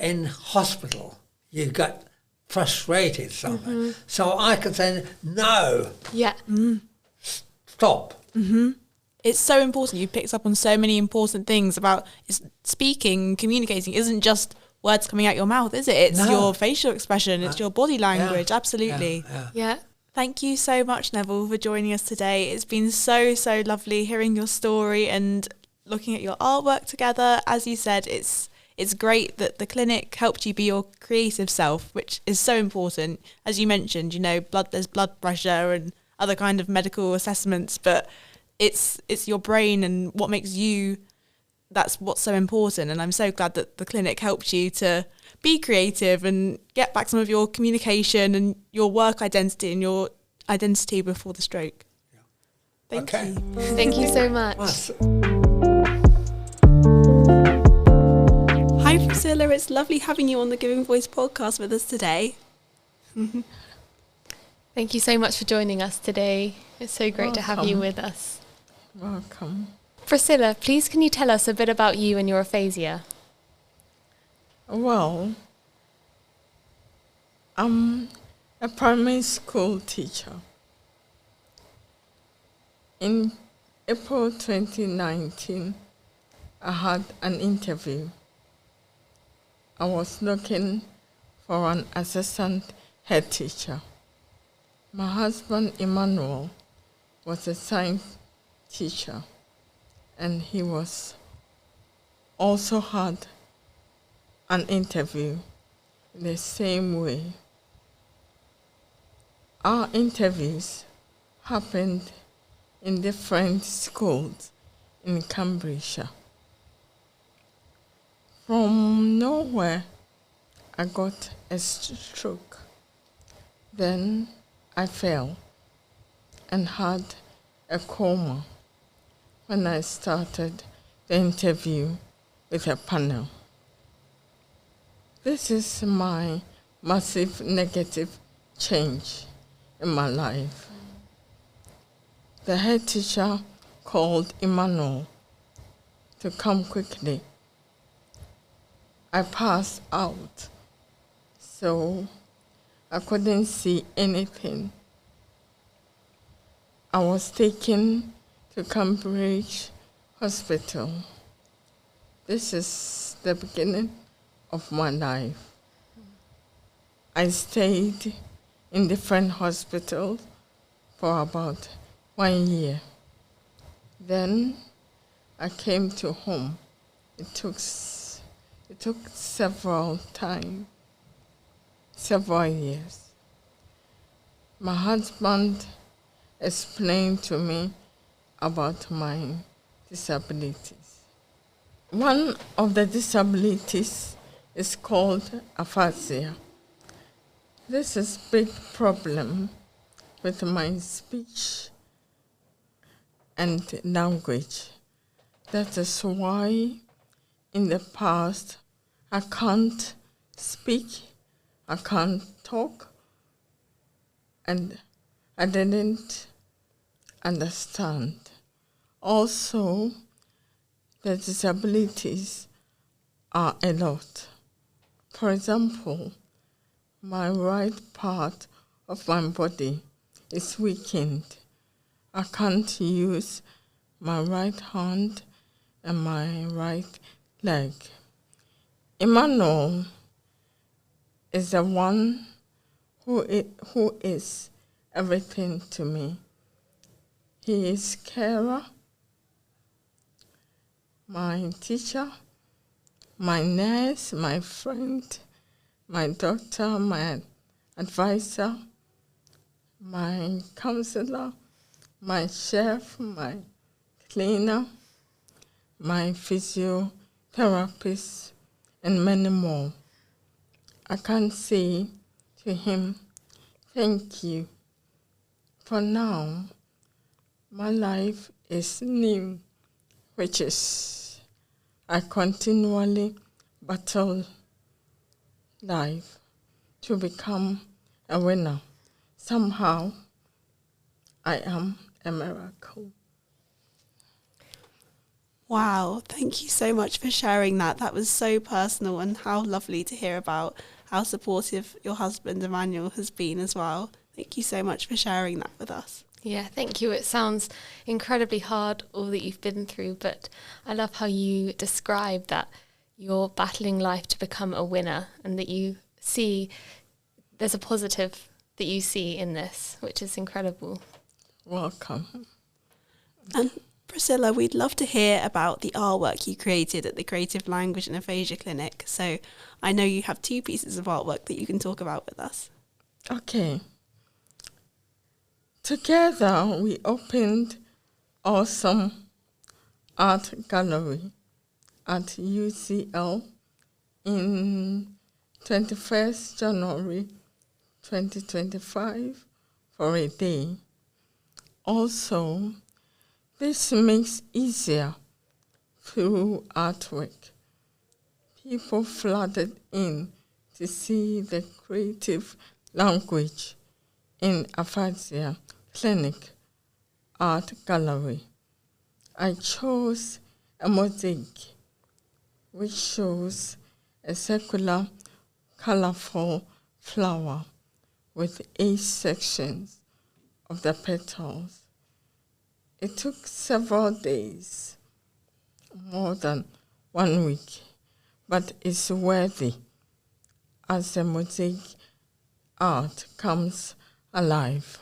in hospital you got frustrated something, so I could say no. Yeah. Stop. It's so important. You picked up on so many important things about speaking, communicating isn't just words coming out your mouth, is it? It's No. your facial expression, it's your body language. Absolutely. Yeah. Thank you so much, Neville, for joining us today. It's been so lovely hearing your story and looking at your artwork together. As you said, it's great that the clinic helped you be your creative self, which is so important. As you mentioned, there's blood pressure and other kind of medical assessments, but it's your brain and what makes you, that's what's so important. And I'm so glad that the clinic helped you to be creative and get back some of your communication and your work identity and your identity before the stroke. Thank you. Thank you so much. Hi Priscilla, it's lovely having you on the Giving Voice podcast with us today. Thank you so much for joining us today. It's so great to have you with us. Welcome. Priscilla, please can you tell us a bit about you and your aphasia? Well, I'm a primary school teacher. In April 2019, I had an interview. I was looking for an assistant head teacher. My husband, Emmanuel, was a science teacher, and he also had an interview in the same way. Our interviews happened in different schools in Cambridgeshire. From nowhere, I got a stroke. Then I fell and had a coma when I started the interview with a panel. This is my massive negative change in my life. The head teacher called Emmanuel to come quickly. I passed out, so I couldn't see anything. I was taken to Cambridge Hospital. This is the beginning of my life. I stayed in different hospitals for about 1 year. Then I came to home. It took several years. My husband explained to me about my disabilities. One of the disabilities is called aphasia. This is a big problem with my speech and language. That is why in the past I can't speak, I can't talk, and I didn't understand. Also, the disabilities are a lot. For example, my right part of my body is weakened. I can't use my right hand and my right leg. Emmanuel is the one who is everything to me. He is carer, my teacher, my nurse, my friend, my doctor, my advisor, my counselor, my chef, my cleaner, my physiotherapist, and many more. I can say to him, thank you. For now, my life is new, which is I continually battle life to become a winner. Somehow, I am a miracle. Wow, thank you so much for sharing that. That was so personal, and how lovely to hear about how supportive your husband Emmanuel has been as well. Thank you so much for sharing that with us. Yeah, thank you. It sounds incredibly hard, all that you've been through, but I love how you describe that you're battling life to become a winner, and that you see there's a positive that you see in this, which is incredible. Welcome. And Priscilla, we'd love to hear about the artwork you created at the Creative Language and Aphasia Clinic. So I know you have 2 pieces of artwork that you can talk about with us. Okay. Together we opened awesome art gallery at UCL in 21st January 2025 for a day. Also, this makes easier through artwork. People flooded in to see the Creative Language in Aphasia Clinic art gallery. I chose a mosaic which shows a circular, colorful flower with 8 sections of the petals. It took several days, more than 1 week, but it's worthy as the mosaic art comes alive.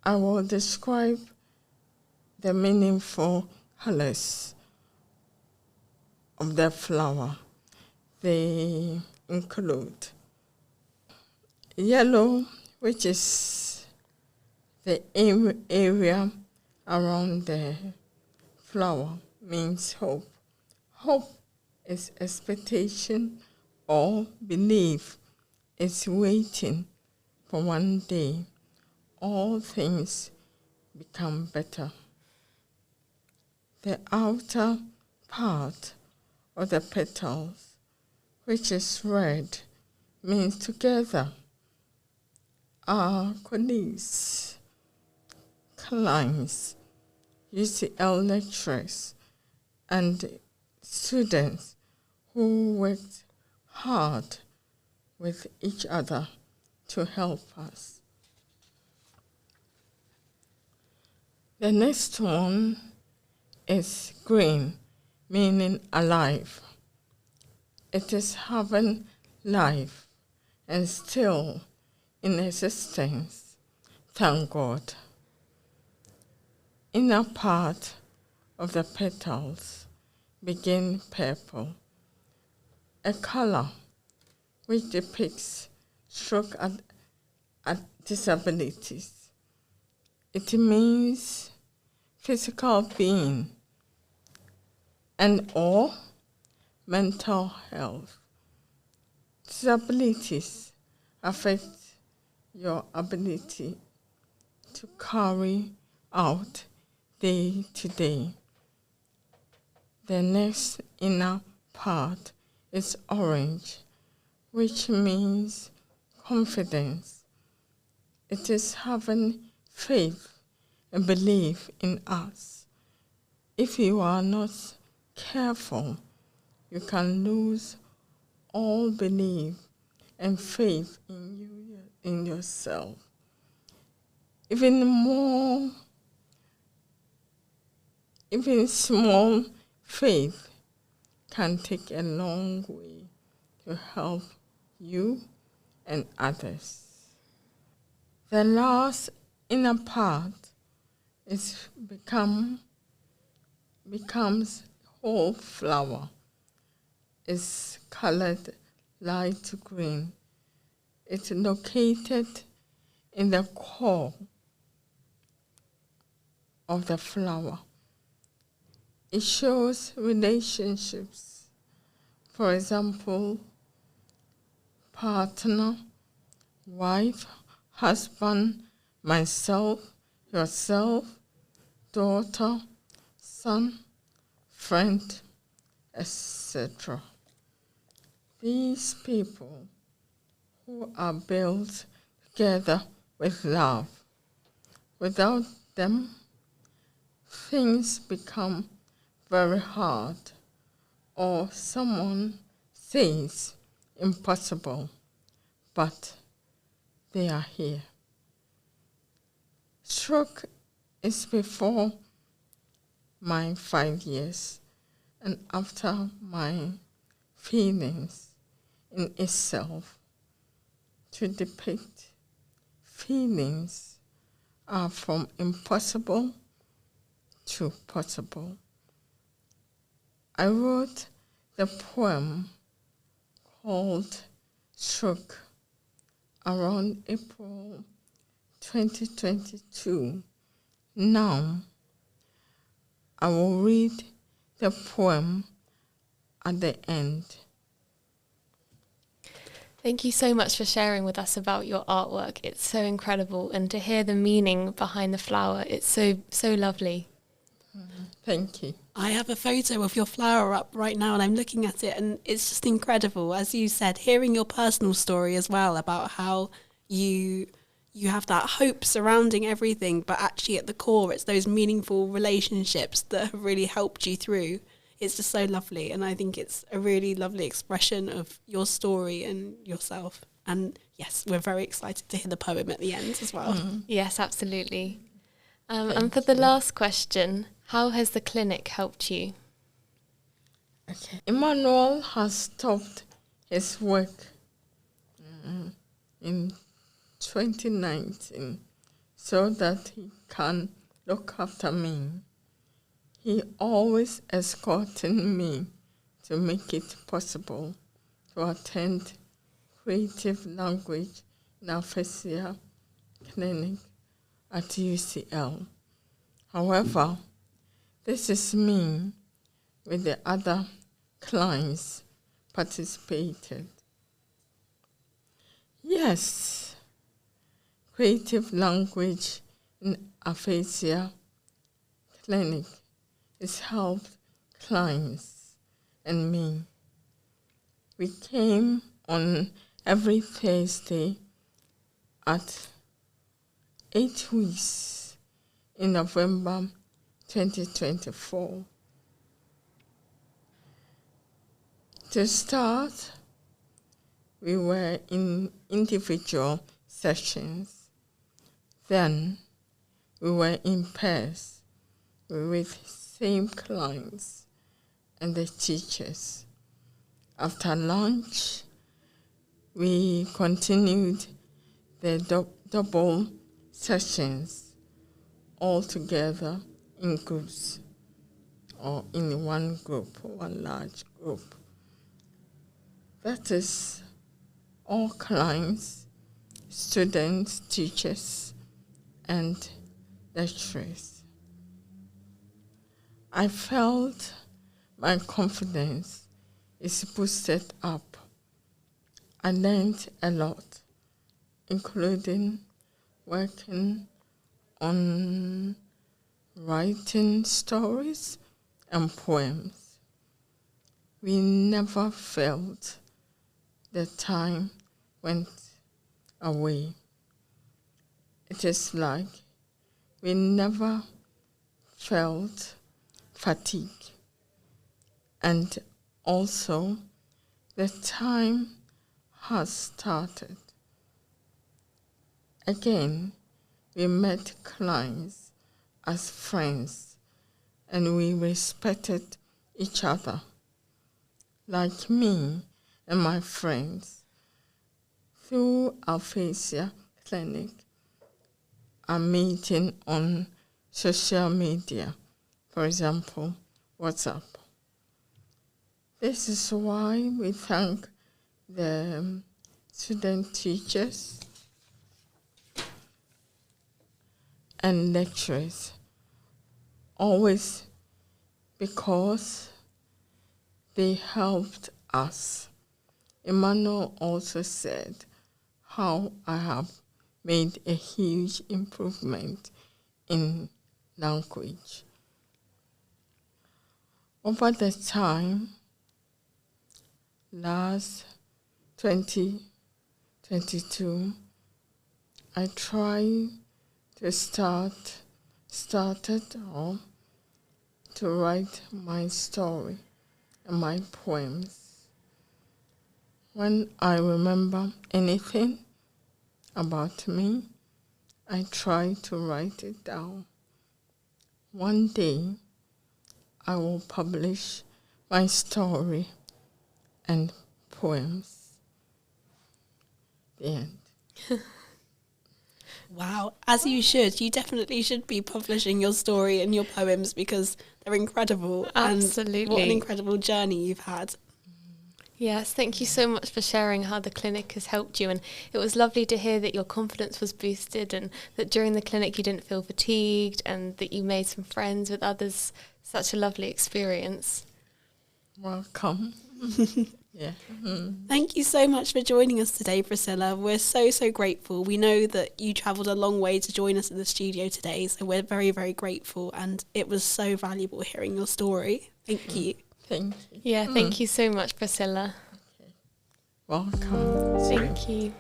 I will describe the meaningful colors of the flower. They include yellow, which is the area around the flower, means hope. Hope is expectation or belief. It's waiting for one day all things become better. The outer part of the petals, which is red, means together. Our colleagues, clients, UCL lecturers, and students who worked hard with each other to help us. The next one is green, meaning alive. It is having life and still in existence. Thank God. Inner part of the petals begin purple, a color which depicts stroke at disabilities. It means physical being and or mental health. Disabilities affect your ability to carry out day to day. The next inner part is orange, which means confidence. It is having faith and belief in us. If you are not careful, you can lose all belief and faith in yourself. Even small faith can take a long way to help you and others. The last inner part becomes whole flower. It's colored light green. It's located in the core of the flower. It shows relationships. For example, partner, wife, husband, myself, yourself, daughter, son, friend, etc. These people who are built together with love. Without them, things become very hard, or someone says impossible, but they are here. Stroke is before my 5 years, and after my feelings in itself. To depict feelings are from impossible to possible. I wrote the poem called Stroke around April 2022. Now, I will read the poem at the end. Thank you so much for sharing with us about your artwork. It's so incredible, and to hear the meaning behind the flower, it's so lovely. Thank you. I have a photo of your flower up right now and I'm looking at it, and it's just incredible. As you said, hearing your personal story as well about how you have that hope surrounding everything, but actually at the core it's those meaningful relationships that have really helped you through. It's just so lovely, and I think it's a really lovely expression of your story and yourself. And yes, we're very excited to hear the poem at the end as well. Yes, absolutely. And for the last question, how has the clinic helped you? Okay. Emmanuel has stopped his work in 2019 so that he can look after me. He always escorted me to make it possible to attend creative language in Aphasia clinic at UCL. However, this is me with the other clients participated. Yes, creative language in Aphasia clinic has helped clients and me. We came on every Thursday at 8 weeks in November 2024. To start, we were in individual sessions. Then we were in pairs with same clients and the teachers. After lunch, we continued the double sessions all together in groups or in one group, one large group. That is all clients, students, teachers, and lecturers. I felt my confidence is boosted up. I learned a lot, including working on writing stories and poems. We never felt the time went away. It is like we never felt fatigue. And also, the time has started. Again, we met clients as friends, and we respected each other. Like me and my friends, through Aphasia Clinic, I'm meeting on social media, for example, WhatsApp. This is why we thank the student teachers and lecturers, always, because they helped us. Emmanuel also said how I have made a huge improvement in language. Over the time, last 2022, I tried to started to write my story and my poems. When I remember anything about me, I try to write it down. One day, I will publish my story and poems. The end. Wow, as you should. You definitely should be publishing your story and your poems because they're incredible. Absolutely. And what an incredible journey you've had. Yes, thank you so much for sharing how the clinic has helped you. And it was lovely to hear that your confidence was boosted and that during the clinic you didn't feel fatigued and that you made some friends with others. Such a lovely experience. Welcome. Yeah. Thank you so much for joining us today, Priscilla. We're so grateful. We know that you travelled a long way to join us in the studio today, so we're very, very grateful, and it was so valuable hearing your story. Thank you. Thank you. Yeah, thank you so much, Priscilla. Okay. Welcome. Thank you.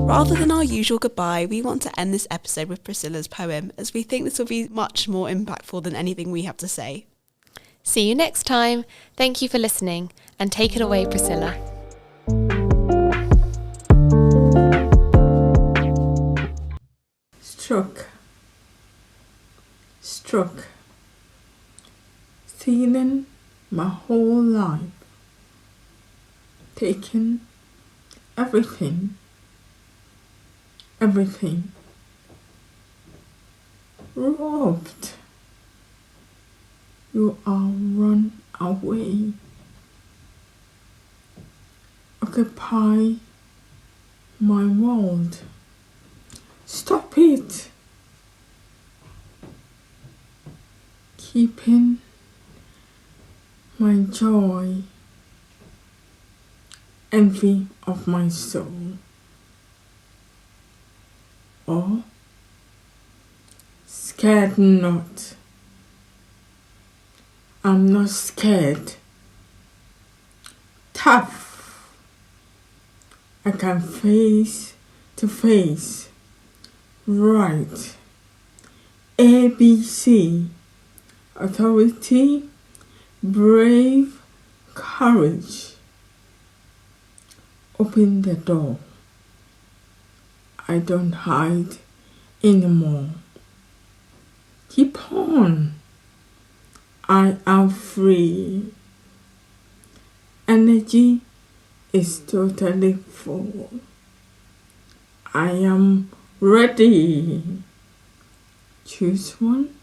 Rather than our usual goodbye, we want to end this episode with Priscilla's poem, as we think this will be much more impactful than anything we have to say. See you next time. Thank you for listening, and take it away, Priscilla. Struck. Stealing my whole life. Taking everything. Robbed. You are run away. Occupy my world. Stop it. Keeping my joy. Envy of my soul. Or scared not. I'm not scared. Tough. I can face to face. Right. ABC. Authority. Brave. Courage. Open the door. I don't hide anymore. Keep on. I am free. Energy is totally full. I am ready. Choose one.